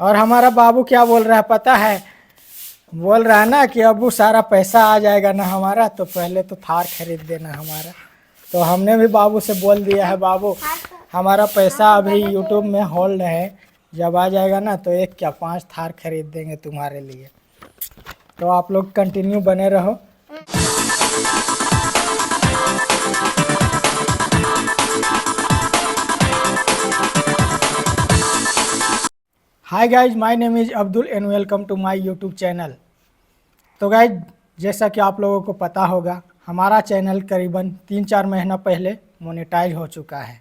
और हमारा बाबू क्या बोल रहा है पता है? बोल रहा है ना कि अबू सारा पैसा आ जाएगा ना हमारा तो पहले तो थार खरीद देना हमारा। तो हमने भी बाबू से बोल दिया है, बाबू हमारा पैसा अभी यूट्यूब में होल्ड है, जब आ जाएगा ना तो एक क्या 5 थार खरीद देंगे तुम्हारे लिए। तो आप लोग कंटिन्यू बने रहो। Hi guys, my name is Abdul and welcome to my YouTube channel. तो गाइज, जैसा कि आप लोगों को पता होगा, हमारा चैनल करीबन 3-4 महीना पहले मोनेटाइज हो चुका है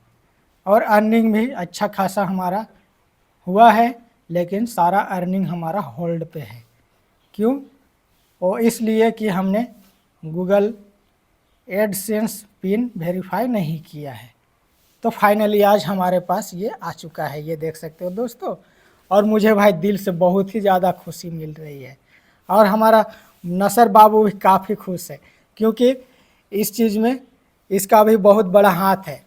और अर्निंग भी अच्छा खासा हमारा हुआ है, लेकिन सारा अर्निंग हमारा होल्ड पे है। क्यों? वो इसलिए कि हमने गूगल एडसेंस पिन वेरीफाई नहीं किया है। तो फाइनली आज हमारे पास ये आ चुका है, ये देख सकते हो दोस्तों। और मुझे भाई दिल से बहुत ही ज़्यादा खुशी मिल रही है और हमारा नसर बाबू भी काफ़ी खुश है, क्योंकि इस चीज़ में इसका भी बहुत बड़ा हाथ है।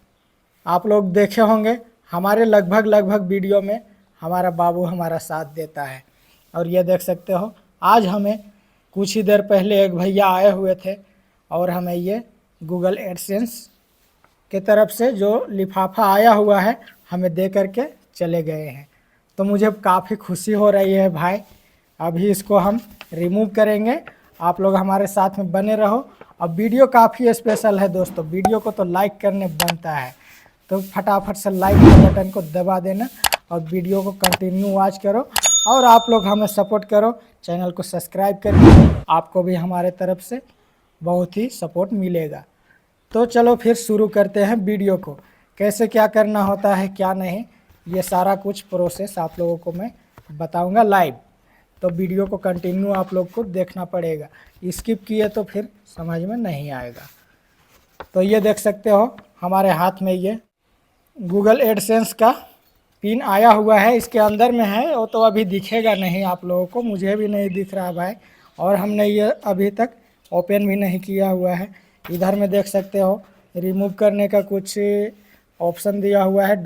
आप लोग देखे होंगे हमारे लगभग वीडियो में हमारा बाबू हमारा साथ देता है। और ये देख सकते हो, आज हमें कुछ ही देर पहले एक भैया आए हुए थे और हमें ये गूगल एडसेंस के तरफ से जो लिफाफा आया हुआ है हमें दे करके चले गए हैं। तो मुझे काफ़ी खुशी हो रही है भाई। अभी इसको हम रिमूव करेंगे, आप लोग हमारे साथ में बने रहो। अब वीडियो काफ़ी स्पेशल है दोस्तों, वीडियो को तो लाइक करने बनता है, तो फटाफट से लाइक के बटन को दबा देना और वीडियो को कंटिन्यू वॉच करो। और आप लोग हमें सपोर्ट करो, चैनल को सब्सक्राइब करके, आपको भी हमारे तरफ से बहुत ही सपोर्ट मिलेगा। तो चलो फिर शुरू करते हैं वीडियो को। कैसे क्या करना होता है क्या नहीं, ये सारा कुछ प्रोसेस आप लोगों को मैं बताऊंगा लाइव। तो वीडियो को कंटिन्यू आप लोग को देखना पड़ेगा, स्किप किए तो फिर समझ में नहीं आएगा। तो ये देख सकते हो हमारे हाथ में ये गूगल एडसेंस का पिन आया हुआ है, इसके अंदर में है, वो तो अभी दिखेगा नहीं आप लोगों को, मुझे भी नहीं दिख रहा भाई। और हमने ये अभी तक ओपन भी नहीं किया हुआ है। इधर में देख सकते हो रिमूव करने का कुछ ऑप्शन दिया हुआ है,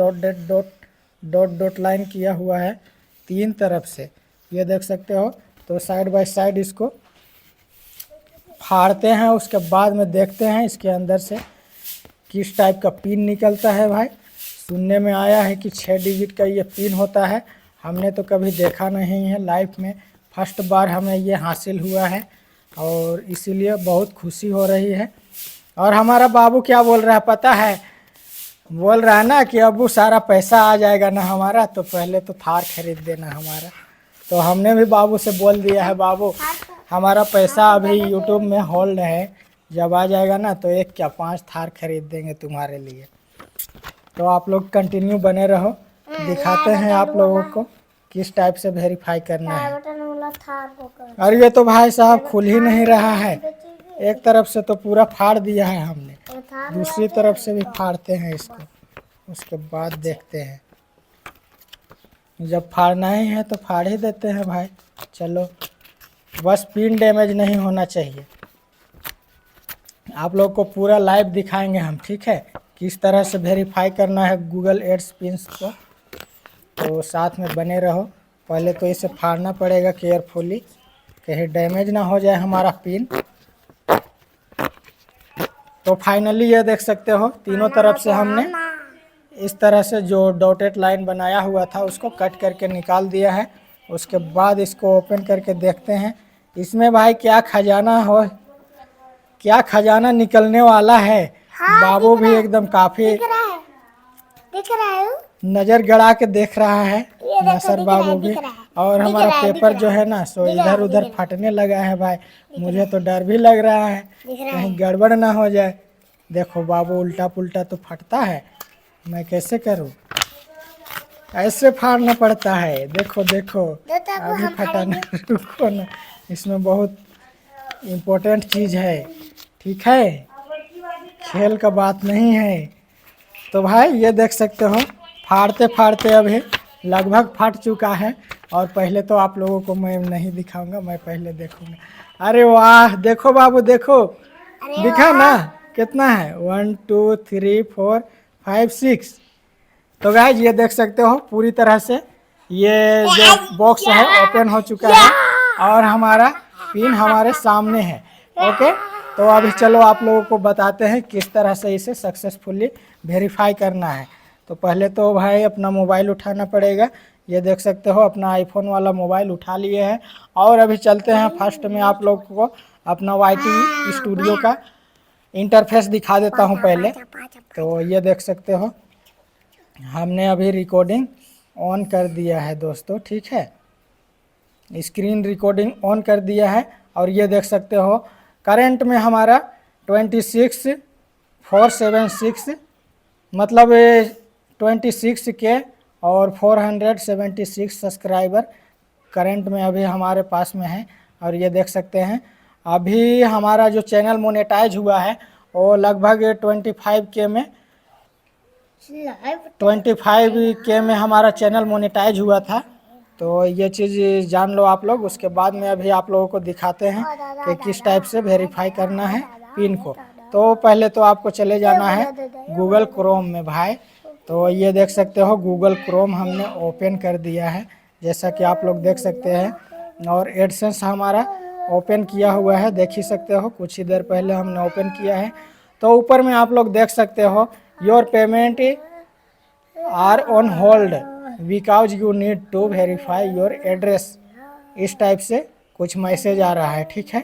डॉट लाइन किया हुआ है 3 तरफ से, ये देख सकते हो। तो साइड बाय साइड इसको फाड़ते हैं, उसके बाद में देखते हैं इसके अंदर से किस टाइप का पिन निकलता है। भाई सुनने में आया है कि 6 डिजिट का ये पिन होता है, हमने तो कभी देखा नहीं है लाइफ में, फर्स्ट बार हमें ये हासिल हुआ है और इसीलिए बहुत खुशी हो रही है। और हमारा बाबू क्या बोल रहा है पता है? बोल रहा है ना कि अबू सारा पैसा आ जाएगा ना हमारा तो पहले तो थार खरीद देना हमारा। तो हमने भी बाबू से बोल दिया है, बाबू हमारा पैसा अभी यूट्यूब में होल्ड है, जब आ जाएगा ना तो एक क्या 5 थार खरीद देंगे तुम्हारे लिए। तो आप लोग कंटिन्यू बने रहो, दिखाते हैं आप लोगों को किस टाइप से वेरीफाई करना है। और ये तो भाई साहब खुल ही नहीं रहा है, एक तरफ से तो पूरा फाड़ दिया है हमने, दूसरी तरफ से भी फाड़ते हैं इसको, उसके बाद देखते हैं। जब फाड़ना ही है तो फाड़ ही देते हैं भाई। चलो बस पिन डैमेज नहीं होना चाहिए। आप लोग को पूरा लाइव दिखाएंगे हम, ठीक है, किस तरह से वेरीफाई करना है गूगल एड्स पिन्स को। तो साथ में बने रहो। पहले तो इसे फाड़ना पड़ेगा केयरफुली, कहीं डैमेज ना हो जाए हमारा पिन। तो फाइनली ये देख सकते हो तीनों तरफ से हमने इस तरह से जो डॉटेड लाइन बनाया हुआ था उसको कट करके निकाल दिया है। उसके बाद इसको ओपन करके देखते हैं इसमें भाई क्या खजाना हो, क्या खजाना निकलने वाला है। हाँ, बाबू भी एकदम काफी दिख रहा है, नजर गड़ा के देख रहा है नसर बाबू भी। और हमारा पेपर जो है ना सो इधर उधर फटने लगा है भाई, मुझे तो डर भी लग रहा है कहीं गड़बड़ ना हो जाए। देखो बाबू उल्टा पुल्टा तो फटता है, मैं कैसे करूं, ऐसे फाड़ना पड़ता है। देखो देखो अभी फटा ना, रुको ना, इसमें बहुत इम्पोर्टेंट चीज़ है, ठीक है, खेल का बात नहीं है। तो भाई ये देख सकते हो फाड़ते फाड़ते अभी लगभग फट चुका है। और पहले तो आप लोगों को मैं नहीं दिखाऊंगा, मैं पहले देखूंगा। अरे वाह, देखो बाबू देखो, दिखा ना कितना है, 1 2 3 4 5 6। तो गाइज ये देख सकते हो पूरी तरह से ये जो बॉक्स है ओपन हो चुका है और हमारा पिन हमारे सामने है। ओके, तो अभी चलो आप लोगों को बताते हैं किस तरह से इसे सक्सेसफुली वेरीफाई करना है। तो पहले तो भाई अपना मोबाइल उठाना पड़ेगा। ये देख सकते हो अपना आईफोन वाला मोबाइल उठा लिए हैं और अभी चलते हैं फर्स्ट में आप लोग को अपना YT स्टूडियो का इंटरफेस दिखा देता हूँ पहले। तो ये देख सकते हो हमने अभी रिकॉर्डिंग ऑन कर दिया है दोस्तों, ठीक है, स्क्रीन रिकॉर्डिंग ऑन कर दिया है। और ये देख सकते हो करंट में हमारा 26476 मतलब 26 के और 476 सब्सक्राइबर करंट में अभी हमारे पास में है। और ये देख सकते हैं अभी हमारा जो चैनल मोनेटाइज हुआ है वो लगभग 25K में हमारा चैनल मोनेटाइज हुआ था। तो ये चीज़ जान लो आप लोग। उसके बाद में अभी आप लोगों को दिखाते हैं कि किस टाइप से वेरीफाई करना है पिन को। तो पहले तो आपको चले जाना है गूगल क्रोम में भाई। तो ये देख सकते हो गूगल क्रोम हमने ओपन कर दिया है जैसा कि आप लोग देख सकते हैं। और एडसेंस हमारा ओपन किया हुआ है, देख ही सकते हो, कुछ ही देर पहले हमने ओपन किया है। तो ऊपर में आप लोग देख सकते हो your payment are on hold because you need to verify your address, इस टाइप से कुछ मैसेज आ रहा है, ठीक है।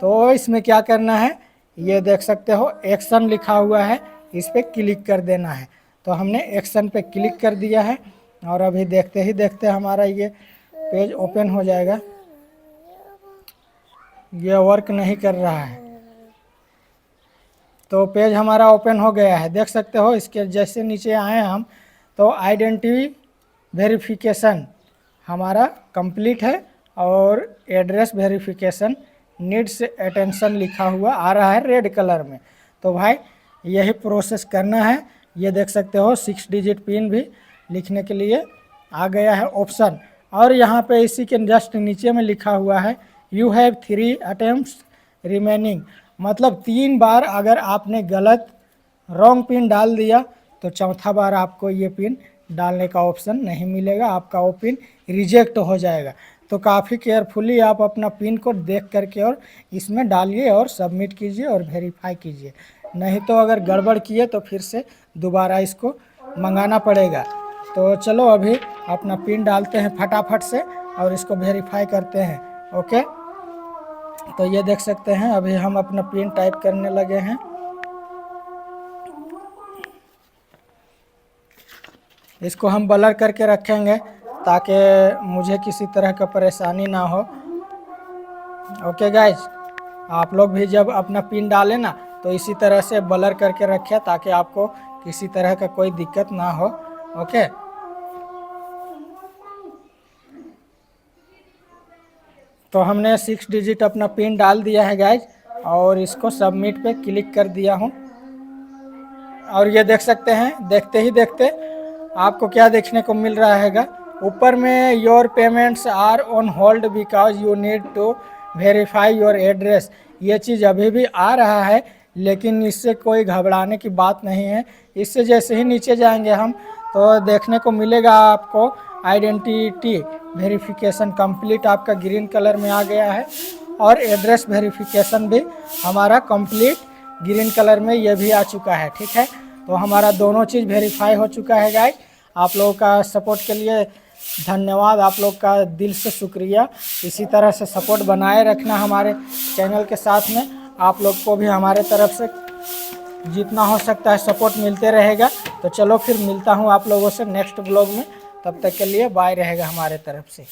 तो इसमें क्या करना है ये देख सकते हो एक्शन लिखा हुआ है, इस पर क्लिक कर देना है। तो हमने एक्शन पे क्लिक कर दिया है और अभी देखते ही देखते हमारा ये पेज ओपन हो जाएगा। ये वर्क नहीं कर रहा है तो पेज हमारा ओपन हो गया है, देख सकते हो। इसके जैसे नीचे आए हम तो आइडेंटिटी वेरिफिकेशन हमारा कंप्लीट है और एड्रेस वेरिफिकेशन नीड्स अटेंशन लिखा हुआ आ रहा है रेड कलर में। तो भाई यही प्रोसेस करना है। ये देख सकते हो 6 डिजिट पिन भी लिखने के लिए आ गया है ऑप्शन। और यहाँ पे इसी के जस्ट नीचे में लिखा हुआ है यू हैव 3 अटेम्प्ट्स रिमेनिंग, मतलब 3 बार अगर आपने गलत रॉन्ग पिन डाल दिया तो चौथा बार आपको ये पिन डालने का ऑप्शन नहीं मिलेगा, आपका वो पिन रिजेक्ट हो जाएगा। तो काफ़ी केयरफुली आप अपना पिन कोड देख करके और इसमें डालिए और सबमिट कीजिए और वेरीफाई कीजिए, नहीं तो अगर गड़बड़ किए तो फिर से दोबारा इसको मंगाना पड़ेगा। तो चलो अभी अपना पिन डालते हैं फटाफट से और इसको वेरीफाई करते हैं। ओके, तो ये देख सकते हैं अभी हम अपना पिन टाइप करने लगे हैं। इसको हम ब्लर करके रखेंगे ताकि मुझे किसी तरह का परेशानी ना हो। ओके गाइज, आप लोग भी जब अपना पिन डालें ना तो इसी तरह से ब्लर करके रखें ताकि आपको किसी तरह का कोई दिक्कत ना हो। ओके, तो हमने 6 डिजिट अपना पिन डाल दिया है गाइज और इसको सबमिट पे क्लिक कर दिया हूँ। और ये देख सकते हैं देखते ही देखते आपको क्या देखने को मिल रहा हैगा, ऊपर में your payments are on hold because you need to verify your address. ये चीज़ अभी भी आ रहा है लेकिन इससे कोई घबराने की बात नहीं है। इससे जैसे ही नीचे जाएंगे हम तो देखने को मिलेगा आपको आइडेंटिटी वेरिफिकेशन कंप्लीट आपका ग्रीन कलर में आ गया है और एड्रेस वेरिफिकेशन भी हमारा कंप्लीट ग्रीन कलर में ये भी आ चुका है, ठीक है। तो हमारा दोनों चीज़ वेरीफाई हो चुका है गाइस। आप लोगों का सपोर्ट के लिए धन्यवाद, आप लोग का दिल से शुक्रिया। इसी तरह से सपोर्ट बनाए रखना हमारे चैनल के साथ में। आप लोग को भी हमारे तरफ से जितना हो सकता है सपोर्ट मिलते रहेगा। तो चलो फिर मिलता हूँ आप लोगों से नेक्स्ट ब्लॉग में, तब तक के लिए बाय रहेगा हमारे तरफ से।